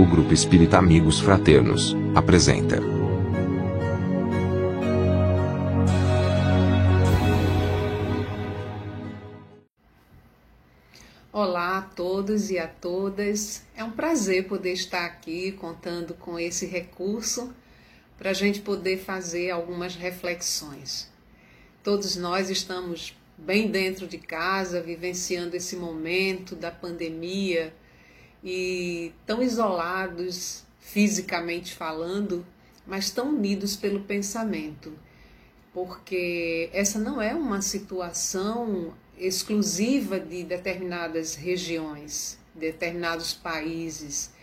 O Grupo Espírita Amigos Fraternos apresenta. Olá a todos e a todas. É um prazer poder estar aqui contando com esse recurso para a gente poder fazer algumas reflexões. Todos nós estamos bem dentro de casa, vivenciando esse momento da pandemia e tão isolados fisicamente falando, mas tão unidos pelo pensamento, porque essa não é uma situação exclusiva de determinadas regiões, determinados países.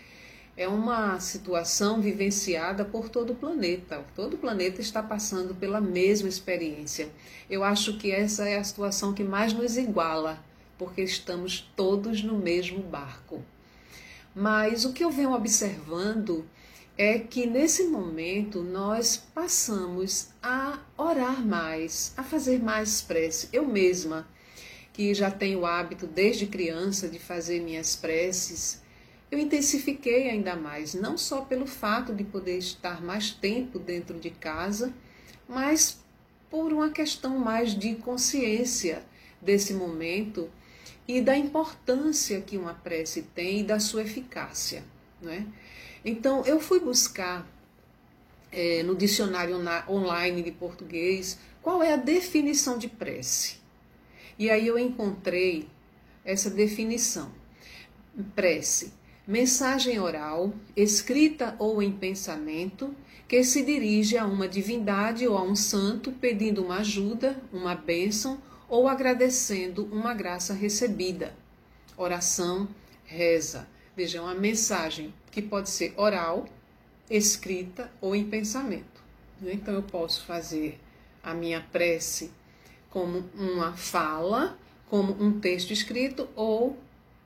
É uma situação vivenciada por todo o planeta. Todo o planeta está passando pela mesma experiência. Eu acho que essa é a situação que mais nos iguala, porque estamos todos no mesmo barco. Mas o que eu venho observando é que nesse momento nós passamos a orar mais, a fazer mais prece. Eu mesma, que já tenho o hábito desde criança de fazer minhas preces, eu intensifiquei ainda mais, não só pelo fato de poder estar mais tempo dentro de casa, mas por uma questão mais de consciência desse momento e da importância que uma prece tem e da sua eficácia, não é? Então, eu fui buscar no dicionário online de português qual é a definição de prece. E aí eu encontrei essa definição. Prece: mensagem oral, escrita ou em pensamento, que se dirige a uma divindade ou a um santo pedindo uma ajuda, uma bênção ou agradecendo uma graça recebida. Oração, reza. Vejam, uma mensagem que pode ser oral, escrita ou em pensamento. Então eu posso fazer a minha prece como uma fala, como um texto escrito ou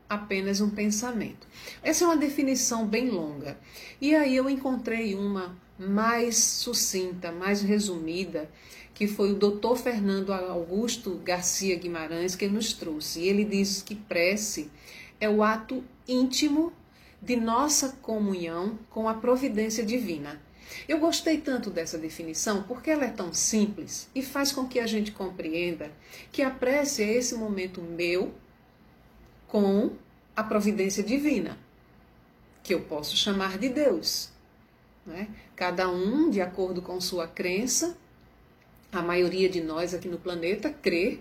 apenas um pensamento. Essa é uma definição bem longa. E aí eu encontrei uma mais sucinta, mais resumida, que foi o Dr. Fernando Augusto Garcia Guimarães que nos trouxe. E ele diz que prece é o ato íntimo de nossa comunhão com a providência divina. Eu gostei tanto dessa definição porque ela é tão simples e faz com que a gente compreenda que a prece é esse momento meu com a providência divina, que eu posso chamar de Deus, né? Cada um de acordo com sua crença. A maioria de nós aqui no planeta crê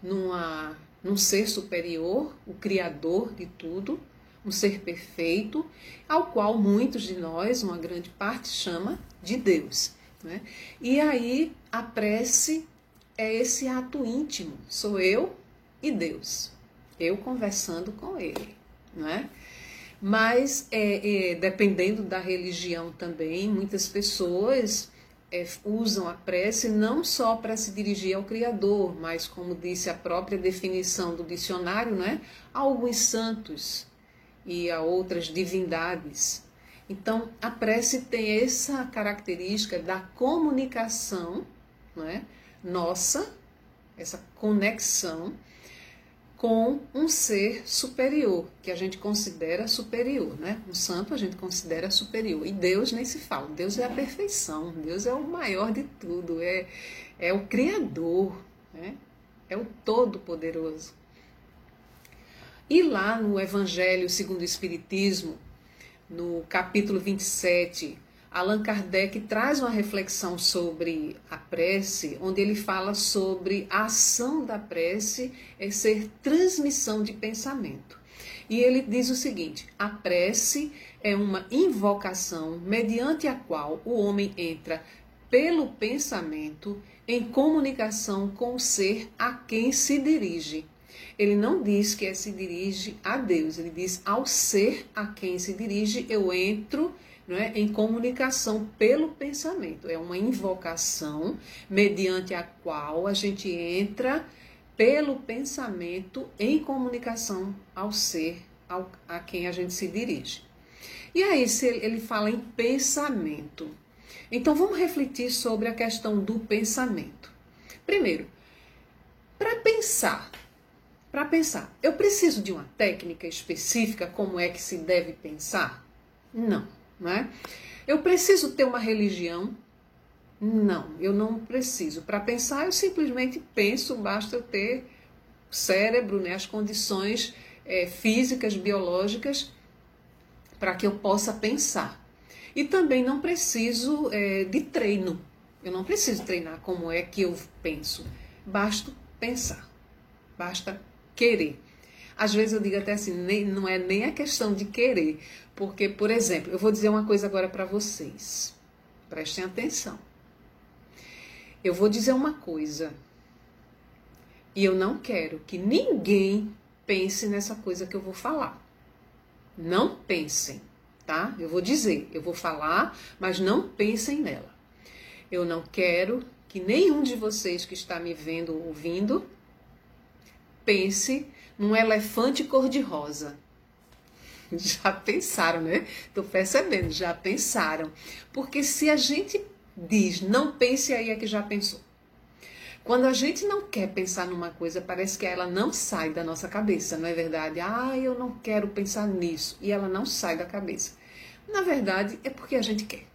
num ser superior, o Criador de tudo, um ser perfeito, ao qual muitos de nós, uma grande parte, chama de Deus, né? E aí a prece é esse ato íntimo, sou eu e Deus, eu conversando com Ele, né? Mas dependendo da religião também, muitas pessoas usam a prece não só para se dirigir ao Criador, mas, como disse a própria definição do dicionário, né, a alguns santos e a outras divindades. Então, a prece tem essa característica da comunicação, né, nossa, essa conexão com um ser superior, que a gente considera superior, né? Um santo a gente considera superior. E Deus nem se fala. Deus é a perfeição. Deus é o maior de tudo. É o Criador, né? É o Todo-Poderoso. E lá no Evangelho segundo o Espiritismo, no capítulo 27, Allan Kardec traz uma reflexão sobre a prece, onde ele fala sobre a ação da prece ser transmissão de pensamento. E ele diz o seguinte: a prece é uma invocação mediante a qual o homem entra pelo pensamento em comunicação com o ser a quem se dirige. Ele não diz que se dirige a Deus, ele diz ao ser a quem se dirige, eu entro, não é, em comunicação pelo pensamento. É uma invocação mediante a qual a gente entra pelo pensamento em comunicação ao ser a quem a gente se dirige. E aí, se ele fala em pensamento, então vamos refletir sobre a questão do pensamento. Primeiro, para pensar, eu preciso de uma técnica específica como é que se deve pensar? Não, não é? Eu preciso ter uma religião? Não, eu não preciso. Para pensar, eu simplesmente penso, basta eu ter cérebro, né, as condições físicas, biológicas, para que eu possa pensar. E também não preciso de treino. Eu não preciso treinar como é que eu penso. Basta pensar, basta querer. Às vezes eu digo até assim, não é nem a questão de querer. Porque, por exemplo, eu vou dizer uma coisa agora para vocês. Prestem atenção. Eu vou dizer uma coisa. E eu não quero que ninguém pense nessa coisa que eu vou falar. Não pensem, tá? Eu vou dizer, eu vou falar, mas não pensem nela. Eu não quero que nenhum de vocês que está me vendo ou ouvindo pense num elefante cor-de-rosa. Já pensaram, né? Estou percebendo, já pensaram. Porque se a gente diz não pense, aí é que já pensou. Quando a gente não quer pensar numa coisa, parece que ela não sai da nossa cabeça, não é verdade? Ah, eu não quero pensar nisso. E ela não sai da cabeça. Na verdade, é porque a gente quer.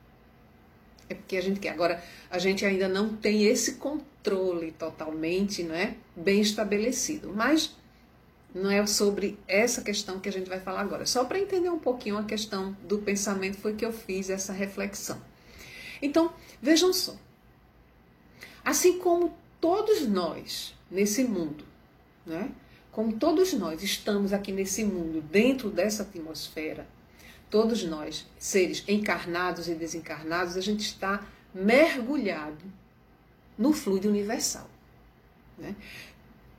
É porque a gente quer. Agora, a gente ainda não tem esse controle totalmente, não é, bem estabelecido. Mas não é sobre essa questão que a gente vai falar agora. Só para entender um pouquinho a questão do pensamento foi que eu fiz essa reflexão. Então, vejam só. Assim como todos nós nesse mundo, né? Como todos nós estamos aqui nesse mundo, dentro dessa atmosfera, todos nós, seres encarnados e desencarnados, a gente está mergulhado no fluido universal, né?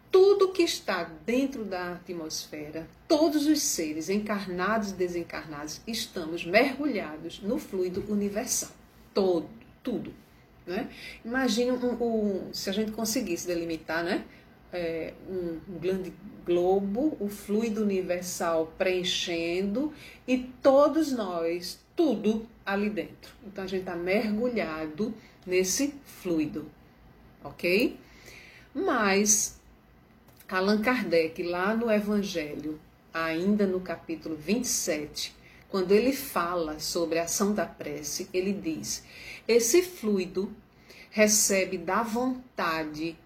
Tudo que está dentro da atmosfera, todos os seres encarnados e desencarnados, estamos mergulhados no fluido universal. Tudo. Né? Imagine se a gente conseguisse delimitar, né, um grande globo, o fluido universal preenchendo e todos nós, tudo ali dentro. Então a gente está mergulhado nesse fluido, ok? Mas Allan Kardec, lá no Evangelho, ainda no capítulo 27, quando ele fala sobre a ação da prece, ele diz: esse fluido recebe da vontade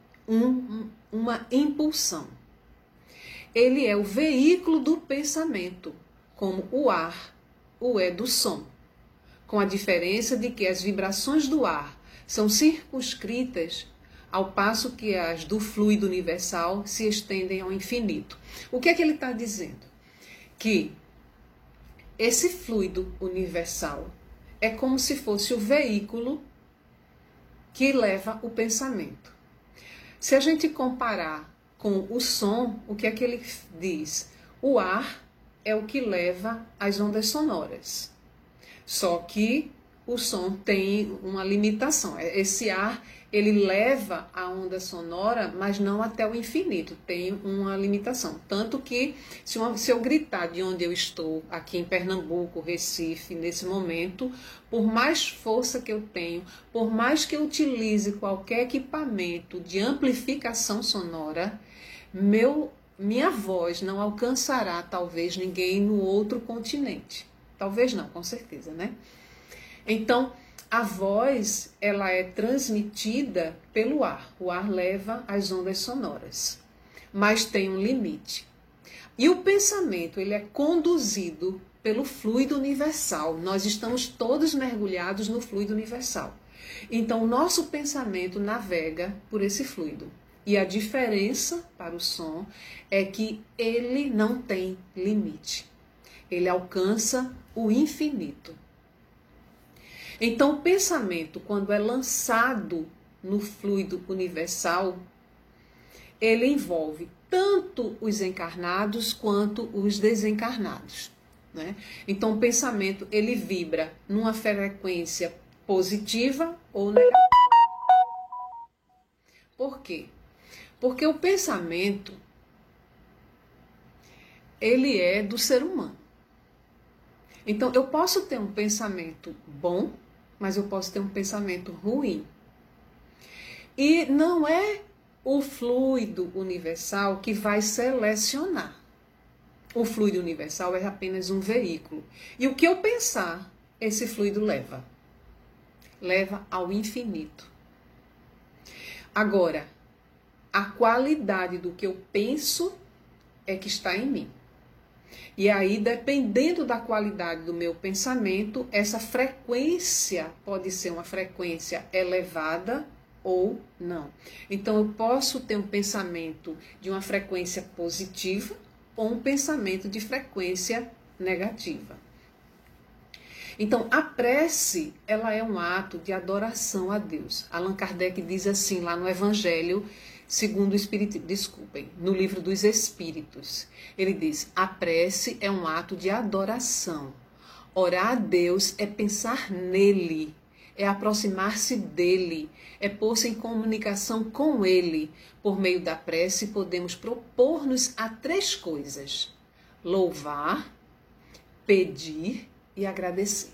uma impulsão. Ele é o veículo do pensamento, como o ar o é do som, com a diferença de que as vibrações do ar são circunscritas, ao passo que as do fluido universal se estendem ao infinito. O que é que ele está dizendo? Que esse fluido universal é como se fosse o veículo que leva o pensamento. Se a gente comparar com o som, o que é que ele diz? O ar é o que leva as ondas sonoras. Só que o som tem uma limitação. Esse ar, ele leva a onda sonora, mas não até o infinito. Tem uma limitação. Tanto que, se eu gritar de onde eu estou, aqui em Pernambuco, Recife, nesse momento, por mais força que eu tenho, por mais que eu utilize qualquer equipamento de amplificação sonora, minha voz não alcançará, talvez, ninguém no outro continente. Talvez não, com certeza, né? Então, a voz, ela é transmitida pelo ar. O ar leva as ondas sonoras, mas tem um limite. E o pensamento, ele é conduzido pelo fluido universal. Nós estamos todos mergulhados no fluido universal. Então, o nosso pensamento navega por esse fluido. E a diferença para o som é que ele não tem limite. Ele alcança o infinito. Então, o pensamento, quando é lançado no fluido universal, ele envolve tanto os encarnados quanto os desencarnados, né? Então, o pensamento, ele vibra numa frequência positiva ou negativa. Por quê? Porque o pensamento, ele é do ser humano. Então, eu posso ter um pensamento bom, mas eu posso ter um pensamento ruim. E não é o fluido universal que vai selecionar. O fluido universal é apenas um veículo. E o que eu pensar, esse fluido leva. Leva ao infinito. Agora, a qualidade do que eu penso é que está em mim. E aí, dependendo da qualidade do meu pensamento, essa frequência pode ser uma frequência elevada ou não. Então, eu posso ter um pensamento de uma frequência positiva ou um pensamento de frequência negativa. Então, a prece, ela é um ato de adoração a Deus. Allan Kardec diz assim lá no Evangelho segundo o Espírito, no Livro dos Espíritos. Ele diz: a prece é um ato de adoração. Orar a Deus é pensar nele, é aproximar-se dele, é pôr-se em comunicação com ele. Por meio da prece, podemos propor-nos a 3 coisas: louvar, pedir e agradecer.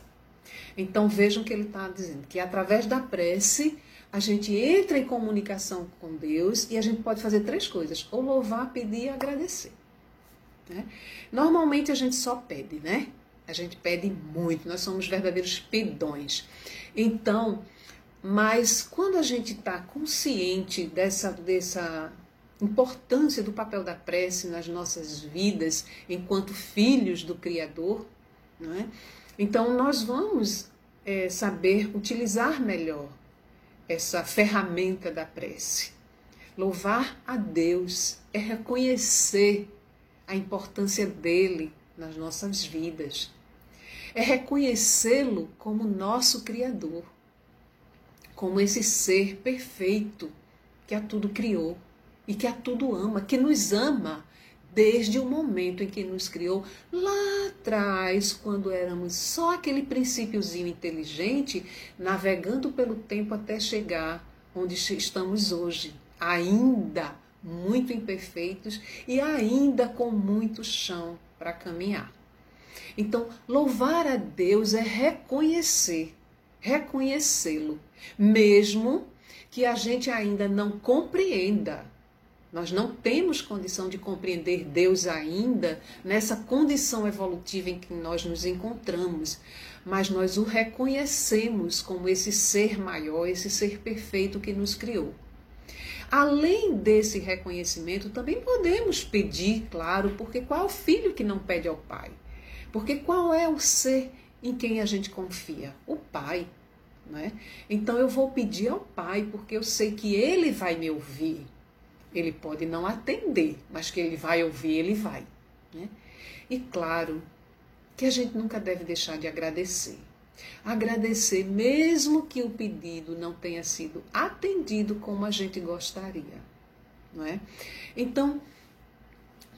Então vejam que ele está dizendo que através da prece a gente entra em comunicação com Deus e a gente pode fazer 3 coisas: ou louvar, pedir e agradecer. Né? Normalmente a gente só pede, né? A gente pede muito, nós somos verdadeiros pedões. Então, mas quando a gente está consciente dessa importância do papel da prece nas nossas vidas enquanto filhos do Criador, não é? Então nós vamos saber utilizar melhor essa ferramenta da prece. Louvar a Deus é reconhecer a importância dele nas nossas vidas. É reconhecê-lo como nosso Criador, como esse ser perfeito que a tudo criou e que a tudo ama, que nos ama desde o momento em que nos criou, lá atrás, quando éramos só aquele princípiozinho inteligente, navegando pelo tempo até chegar onde estamos hoje, ainda muito imperfeitos e ainda com muito chão para caminhar. Então, louvar a Deus é reconhecê-lo, mesmo que a gente ainda não compreenda. Nós não temos condição de compreender Deus ainda nessa condição evolutiva em que nós nos encontramos, mas nós o reconhecemos como esse ser maior, esse ser perfeito que nos criou. Além desse reconhecimento, também podemos pedir, claro, porque qual é o filho que não pede ao Pai? Porque qual é o ser em quem a gente confia? O Pai. Não é? Então eu vou pedir ao Pai porque eu sei que Ele vai me ouvir. Ele pode não atender, mas que Ele vai ouvir, Ele vai. Né? E claro que a gente nunca deve deixar de agradecer. Agradecer mesmo que o pedido não tenha sido atendido como a gente gostaria. Não é? Então,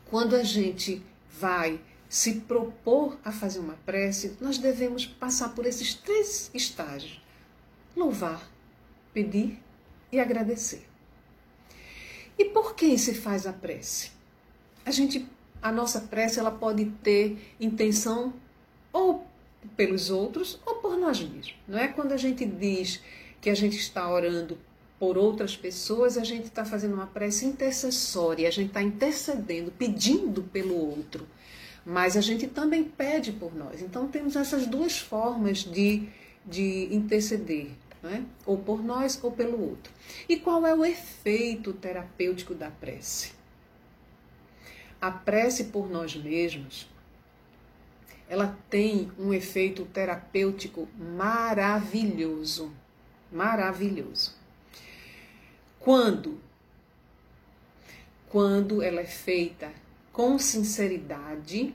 quando a gente vai se propor a fazer uma prece, nós devemos passar por esses 3 estágios: louvar, pedir e agradecer. E por quem se faz a prece? A nossa prece ela pode ter intenção ou pelos outros ou por nós mesmos. Não é? Quando a gente diz que a gente está orando por outras pessoas, a gente está fazendo uma prece intercessória, a gente está intercedendo, pedindo pelo outro. Mas a gente também pede por nós. Então temos essas 2 formas de interceder. É? Ou por nós ou pelo outro. E qual é o efeito terapêutico da prece? A prece por nós mesmos, ela tem um efeito terapêutico maravilhoso. Maravilhoso. Quando ela é feita com sinceridade,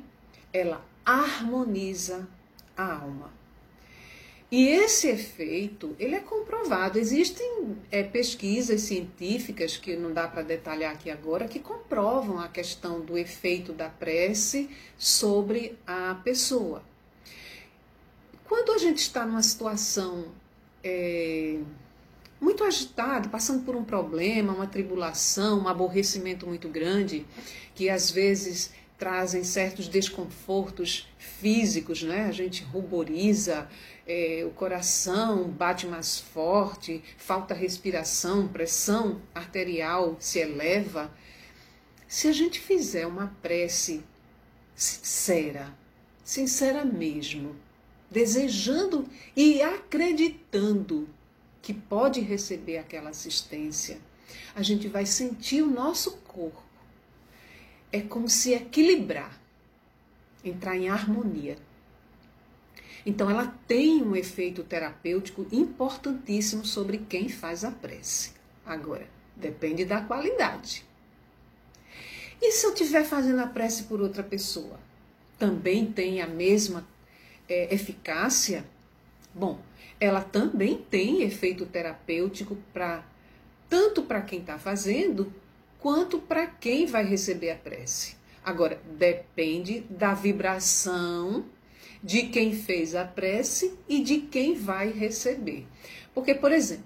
ela harmoniza a alma. E esse efeito, ele é comprovado. Existem pesquisas científicas, que não dá para detalhar aqui agora, que comprovam a questão do efeito da prece sobre a pessoa. Quando a gente está numa situação muito agitada, passando por um problema, uma tribulação, um aborrecimento muito grande, que às vezes trazem certos desconfortos físicos, né? A gente ruboriza, o coração bate mais forte, falta respiração, pressão arterial se eleva. Se a gente fizer uma prece sincera, sincera mesmo, desejando e acreditando que pode receber aquela assistência, a gente vai sentir o nosso corpo. É como se equilibrar, entrar em harmonia. Então ela tem um efeito terapêutico importantíssimo sobre quem faz a prece. Agora, depende da qualidade. E se eu estiver fazendo a prece por outra pessoa? Também tem a mesma eficácia? Bom, ela também tem efeito terapêutico tanto para quem está fazendo, quanto para quem vai receber a prece. Agora, depende da vibração de quem fez a prece e de quem vai receber. Porque, por exemplo,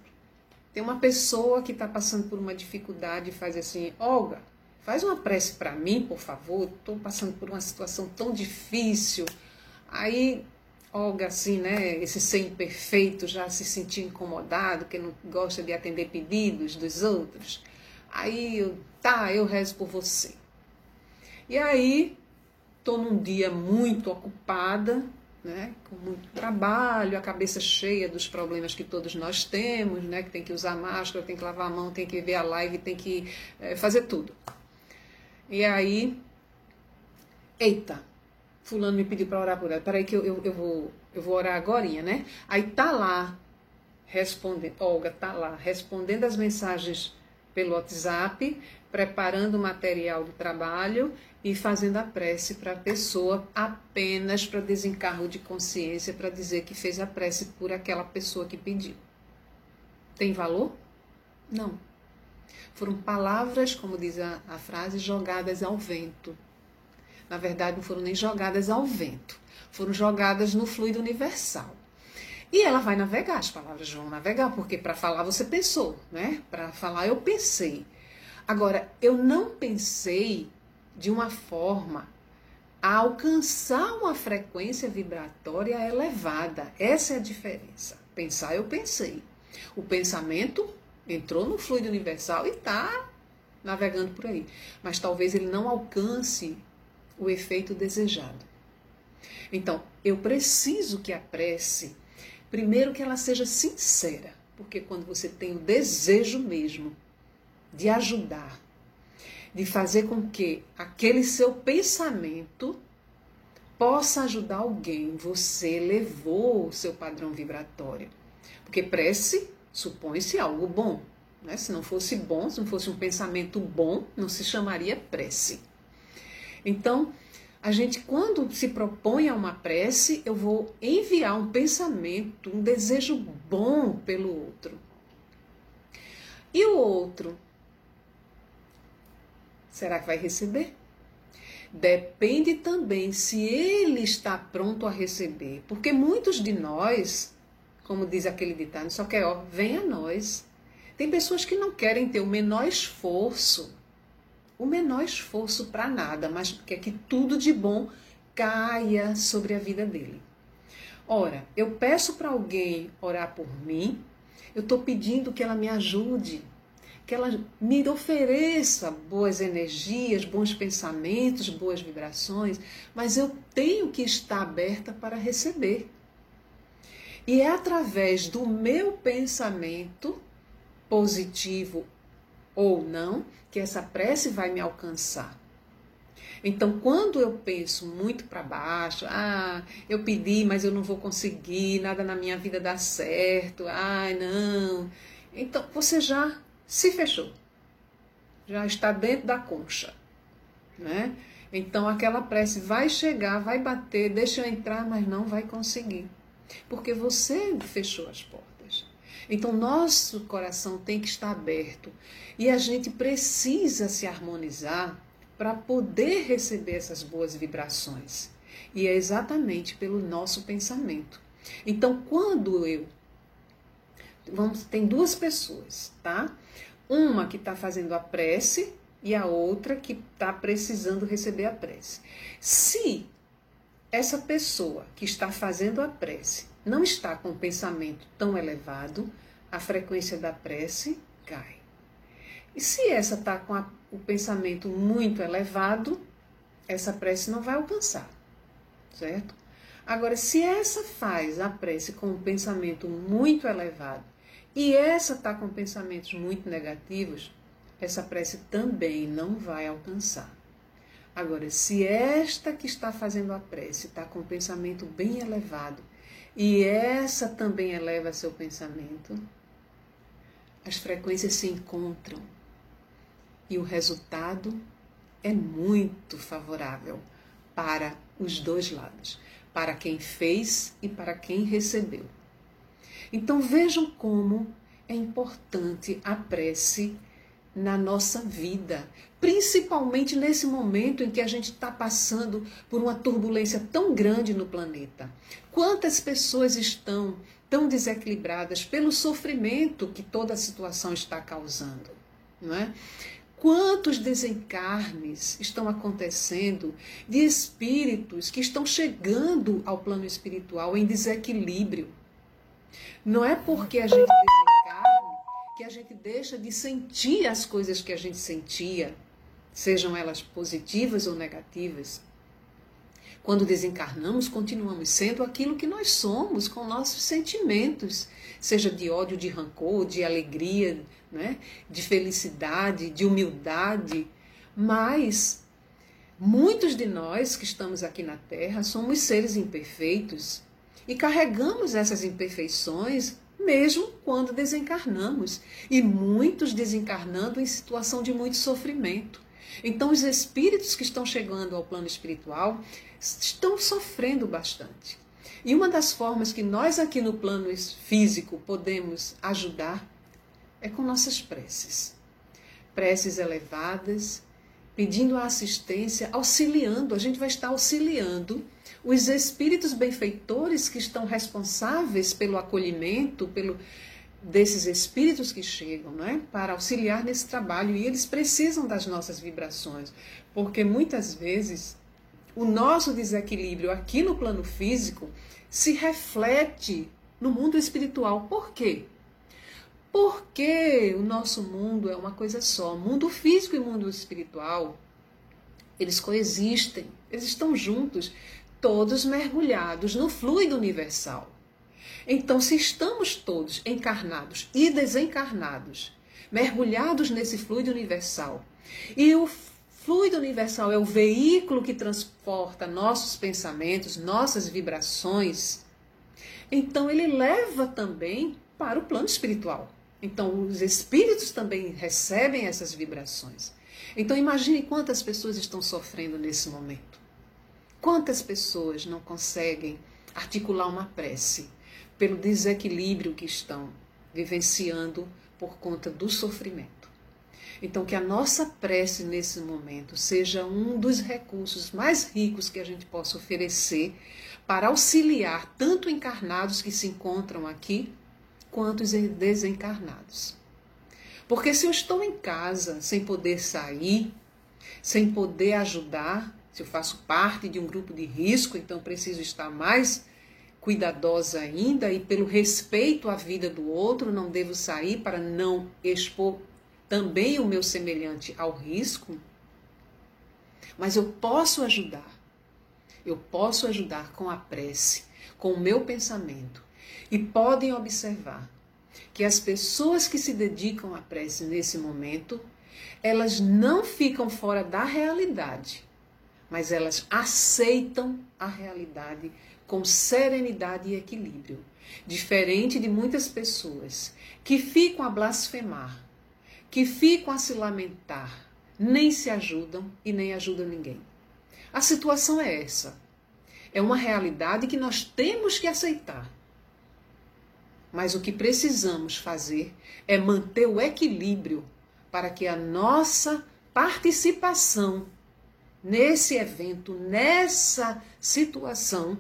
tem uma pessoa que está passando por uma dificuldade e faz assim: Olga, faz uma prece para mim, por favor, estou passando por uma situação tão difícil. Aí, Olga, assim, né, esse ser imperfeito, já se sentiu incomodado, que não gosta de atender pedidos dos outros. Aí, eu rezo por você. E aí, estou num dia muito ocupada, né, com muito trabalho, a cabeça cheia dos problemas que todos nós temos, né, que tem que usar máscara, tem que lavar a mão, tem que ver a live, tem que fazer tudo. E aí, eita, fulano me pediu para orar por ela. Peraí que eu vou orar agorinha, né? Aí tá lá, Olga tá lá, respondendo as mensagens pelo WhatsApp, preparando o material do trabalho e fazendo a prece para a pessoa apenas para desencargo de consciência, para dizer que fez a prece por aquela pessoa que pediu. Tem valor? Não. Foram palavras, como diz a frase, jogadas ao vento. Na verdade, não foram nem jogadas ao vento, foram jogadas no fluido universal. E ela vai navegar, as palavras vão navegar, porque para falar você pensou, né? Para falar eu pensei. Agora, eu não pensei de uma forma a alcançar uma frequência vibratória elevada. Essa é a diferença. Pensar, eu pensei. O pensamento entrou no fluido universal e está navegando por aí. Mas talvez ele não alcance o efeito desejado. Então, eu preciso que a prece, primeiro que ela seja sincera, porque quando você tem o desejo mesmo de ajudar, de fazer com que aquele seu pensamento possa ajudar alguém, você elevou o seu padrão vibratório. Porque prece supõe-se algo bom, né? Se não fosse bom, se não fosse um pensamento bom, não se chamaria prece. Então, a gente, quando se propõe a uma prece, eu vou enviar um pensamento, um desejo bom pelo outro. E o outro, será que vai receber? Depende também se ele está pronto a receber. Porque muitos de nós, como diz aquele ditado, só quer, vem a nós. Tem pessoas que não querem ter o menor esforço para nada, mas quer que tudo de bom caia sobre a vida dele. Ora, eu peço para alguém orar por mim, eu estou pedindo que ela me ajude, que ela me ofereça boas energias, bons pensamentos, boas vibrações, mas eu tenho que estar aberta para receber. E é através do meu pensamento, positivo ou não, que essa prece vai me alcançar. Então, quando eu penso muito para baixo, eu pedi, mas eu não vou conseguir, nada na minha vida dá certo, não. Então, você já se fechou, já está dentro da concha, né? Então, aquela prece vai chegar, vai bater, deixa eu entrar, mas não vai conseguir, porque você fechou as portas. Então, nosso coração tem que estar aberto e a gente precisa se harmonizar para poder receber essas boas vibrações. E é exatamente pelo nosso pensamento. Então, quando tem duas pessoas, tá? Uma que está fazendo a prece e a outra que está precisando receber a prece. Se essa pessoa que está fazendo a prece não está com o pensamento tão elevado, a frequência da prece cai. E se essa está com o pensamento muito elevado, essa prece não vai alcançar, certo? Agora, se essa faz a prece com um pensamento muito elevado e essa está com pensamentos muito negativos, essa prece também não vai alcançar. Agora, se esta que está fazendo a prece está com um pensamento bem elevado e essa também eleva seu pensamento, as frequências se encontram e o resultado é muito favorável para os dois lados, para quem fez e para quem recebeu. Então vejam como é importante a prece na nossa vida, principalmente nesse momento em que a gente está passando por uma turbulência tão grande no planeta. Quantas pessoas estão tão desequilibradas pelo sofrimento que toda a situação está causando, não é? Quantos desencarnes estão acontecendo de espíritos que estão chegando ao plano espiritual em desequilíbrio? Não é porque a gente desencarne que a gente deixa de sentir as coisas que a gente sentia, sejam elas positivas ou negativas. Quando desencarnamos, continuamos sendo aquilo que nós somos, com nossos sentimentos, seja de ódio, de rancor, de alegria, né? De felicidade, de humildade. Mas muitos de nós que estamos aqui na Terra somos seres imperfeitos e carregamos essas imperfeições mesmo quando desencarnamos. E muitos desencarnando em situação de muito sofrimento. Então os espíritos que estão chegando ao plano espiritual estão sofrendo bastante. E uma das formas que nós aqui no plano físico podemos ajudar é com nossas preces. Preces elevadas, pedindo a assistência, auxiliando. A gente vai estar auxiliando os espíritos benfeitores que estão responsáveis pelo acolhimento, desses espíritos que chegam, não é? Para auxiliar nesse trabalho. E eles precisam das nossas vibrações, porque muitas vezes o nosso desequilíbrio aqui no plano físico se reflete no mundo espiritual. Por quê? Porque o nosso mundo é uma coisa só. Mundo físico e mundo espiritual, eles coexistem, eles estão juntos, todos mergulhados no fluido universal. Então, se estamos todos encarnados e desencarnados, mergulhados nesse fluido universal, e o fluido universal é o veículo que transporta nossos pensamentos, nossas vibrações, então ele leva também para o plano espiritual. Então, os espíritos também recebem essas vibrações. Então, imagine quantas pessoas estão sofrendo nesse momento. Quantas pessoas não conseguem articular uma prece pelo desequilíbrio que estão vivenciando por conta do sofrimento. Então, que a nossa prece nesse momento seja um dos recursos mais ricos que a gente possa oferecer para auxiliar tanto encarnados que se encontram aqui, quanto os desencarnados. Porque se eu estou em casa sem poder sair, sem poder ajudar, se eu faço parte de um grupo de risco, então preciso estar mais cuidadosa ainda e pelo respeito à vida do outro, não devo sair para não expor também o meu semelhante ao risco. Mas eu posso ajudar. Eu posso ajudar com a prece, com o meu pensamento. E podem observar que as pessoas que se dedicam à prece nesse momento, elas não ficam fora da realidade, mas elas aceitam a realidade com serenidade e equilíbrio. Diferente de muitas pessoas que ficam a blasfemar, que ficam a se lamentar, nem se ajudam e nem ajudam ninguém. A situação é essa. É uma realidade que nós temos que aceitar. Mas o que precisamos fazer é manter o equilíbrio para que a nossa participação nesse evento, nessa situação,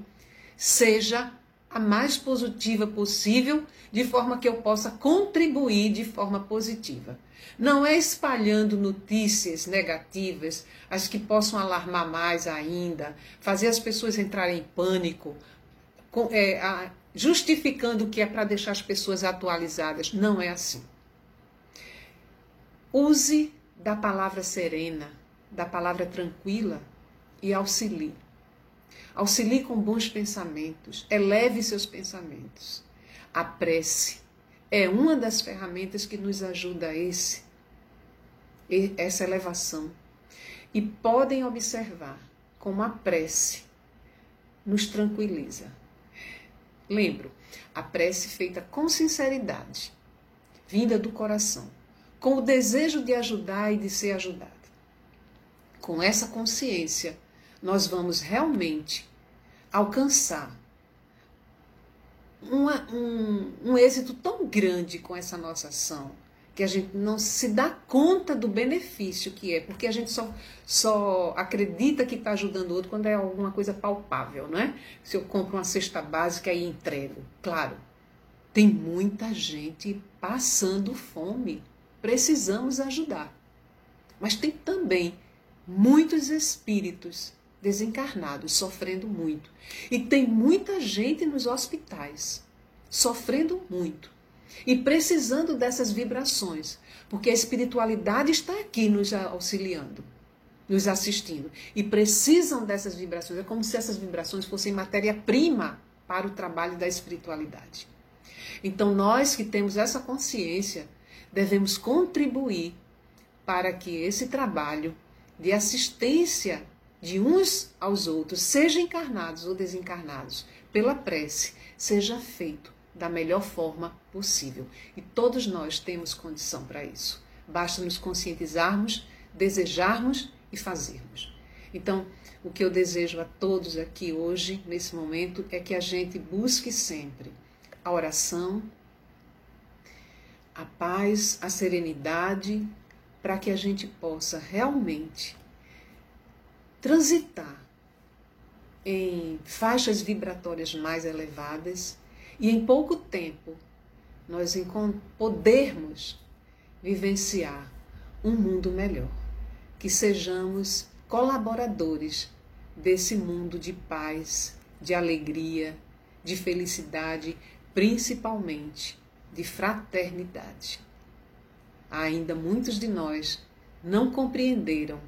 seja a mais positiva possível, de forma que eu possa contribuir de forma positiva. Não é espalhando notícias negativas, as que possam alarmar mais ainda, fazer as pessoas entrarem em pânico, justificando que é para deixar as pessoas atualizadas. Não é assim. Use da palavra serena, da palavra tranquila e auxilie. Auxilie com bons pensamentos, eleve seus pensamentos. A prece é uma das ferramentas que nos ajuda a essa elevação. E podem observar como a prece nos tranquiliza. Lembro, a prece feita com sinceridade, vinda do coração, com o desejo de ajudar e de ser ajudado. Com essa consciência, nós vamos realmente alcançar um êxito tão grande com essa nossa ação, que a gente não se dá conta do benefício que é, porque a gente só acredita que está ajudando o outro quando é alguma coisa palpável, não é? Se eu compro uma cesta básica e entrego. Claro, tem muita gente passando fome, precisamos ajudar. Mas tem também muitos espíritos desencarnados, sofrendo muito. E tem muita gente nos hospitais, sofrendo muito. E precisando dessas vibrações, porque a espiritualidade está aqui nos auxiliando, nos assistindo. E precisam dessas vibrações. É como se essas vibrações fossem matéria-prima para o trabalho da espiritualidade. Então nós que temos essa consciência, devemos contribuir para que esse trabalho de assistência de uns aos outros, seja encarnados ou desencarnados, pela prece, seja feito da melhor forma possível. E todos nós temos condição para isso. Basta nos conscientizarmos, desejarmos e fazermos. Então, o que eu desejo a todos aqui hoje, nesse momento, é que a gente busque sempre a oração, a paz, a serenidade, para que a gente possa realmente transitar em faixas vibratórias mais elevadas e em pouco tempo nós podermos vivenciar um mundo melhor, que sejamos colaboradores desse mundo de paz, de alegria, de felicidade, principalmente de fraternidade. Ainda muitos de nós não compreenderam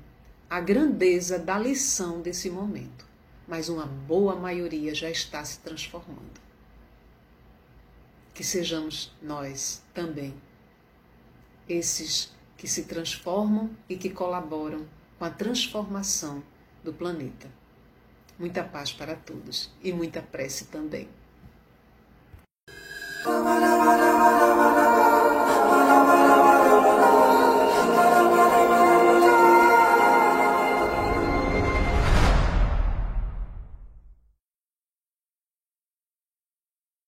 a grandeza da lição desse momento, mas uma boa maioria já está se transformando. Que sejamos nós também esses que se transformam e que colaboram com a transformação do planeta. Muita paz para todos e muita prece também.